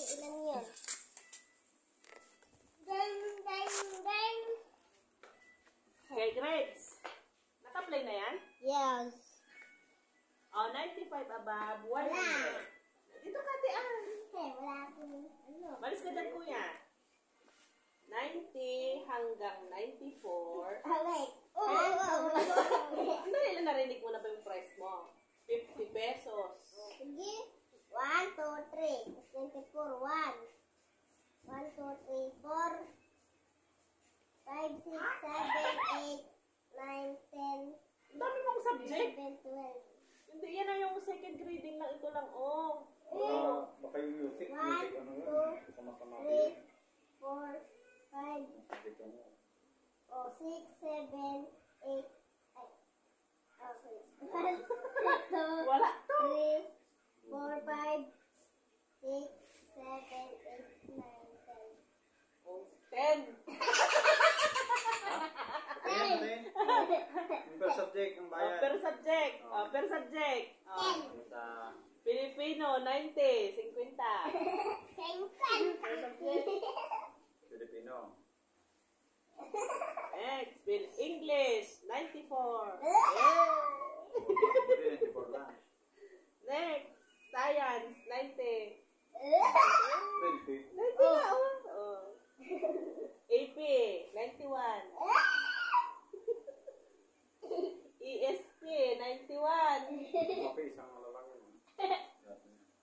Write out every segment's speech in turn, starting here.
Ilan yun? Dang, dang, dang. Okay, grades. Naka-play na yan? Yes. Oh, 95 above, 100. Dito ka, Tian. Okay, wala akong ano. Malis ka dyan, kuya. 90 hanggang 94. Wait. Ano nila narinig mo na ba yung price mo? 50 pesos. Sige. 1, 2, 3. 24, 1. 1, 2, 3, 4. 5, 6, 7, 8, 9, 10. Ang dami mong subject. 11, 12. Hindi, yan na yung second grading lang. Ito lang, oh. Baka yung music, 1, ano 2, yun? Sama-sama 3, 4, 5, Dito mo. 6, 7, 8. Okay. 1, 2, Wala to. 3, 4, 5, 6, 7, 8, 9, 10. Oh, 10. Ayan, ate. Yung per subject, ang Oh, bayan. per subject. Oh, per subject. Oh. Sa Filipino, 90. 50. Per subject. Filipino. Next, English, 94. Hindi, 94 lang. Next, science, 90. 20. 90 na, oh. AP, 91. ESP, 91. Okay, isang ano lang yun.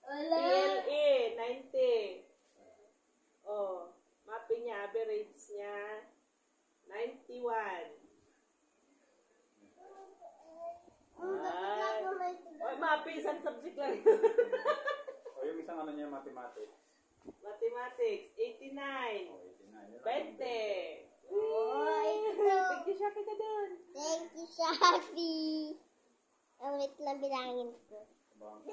PLA, 90. Oh, mapping niya, average niya, 91. Ay. Oy, mapping, isang subject lang. O yung isang ano niya, mathematics. Mathematics, 89. O, 89. Yun 20. lang. Oy, Thank you, Shaki, ka dun. Thank you, Shafi. Ang ulit lang bilangin ko. 100.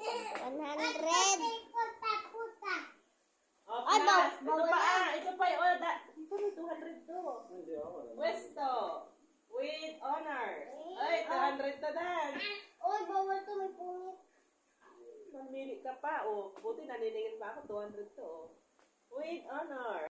Oh, Ano? plus. Ito pa, ito pa yung, dito may 200 to. Hindi ako. Pwesto, with honors. Ay, 200 to dan. Oy, bawal to, may pungit. Mamili ka pa, oh. Buti naniningin pa ako, 200 to, oh. With honor.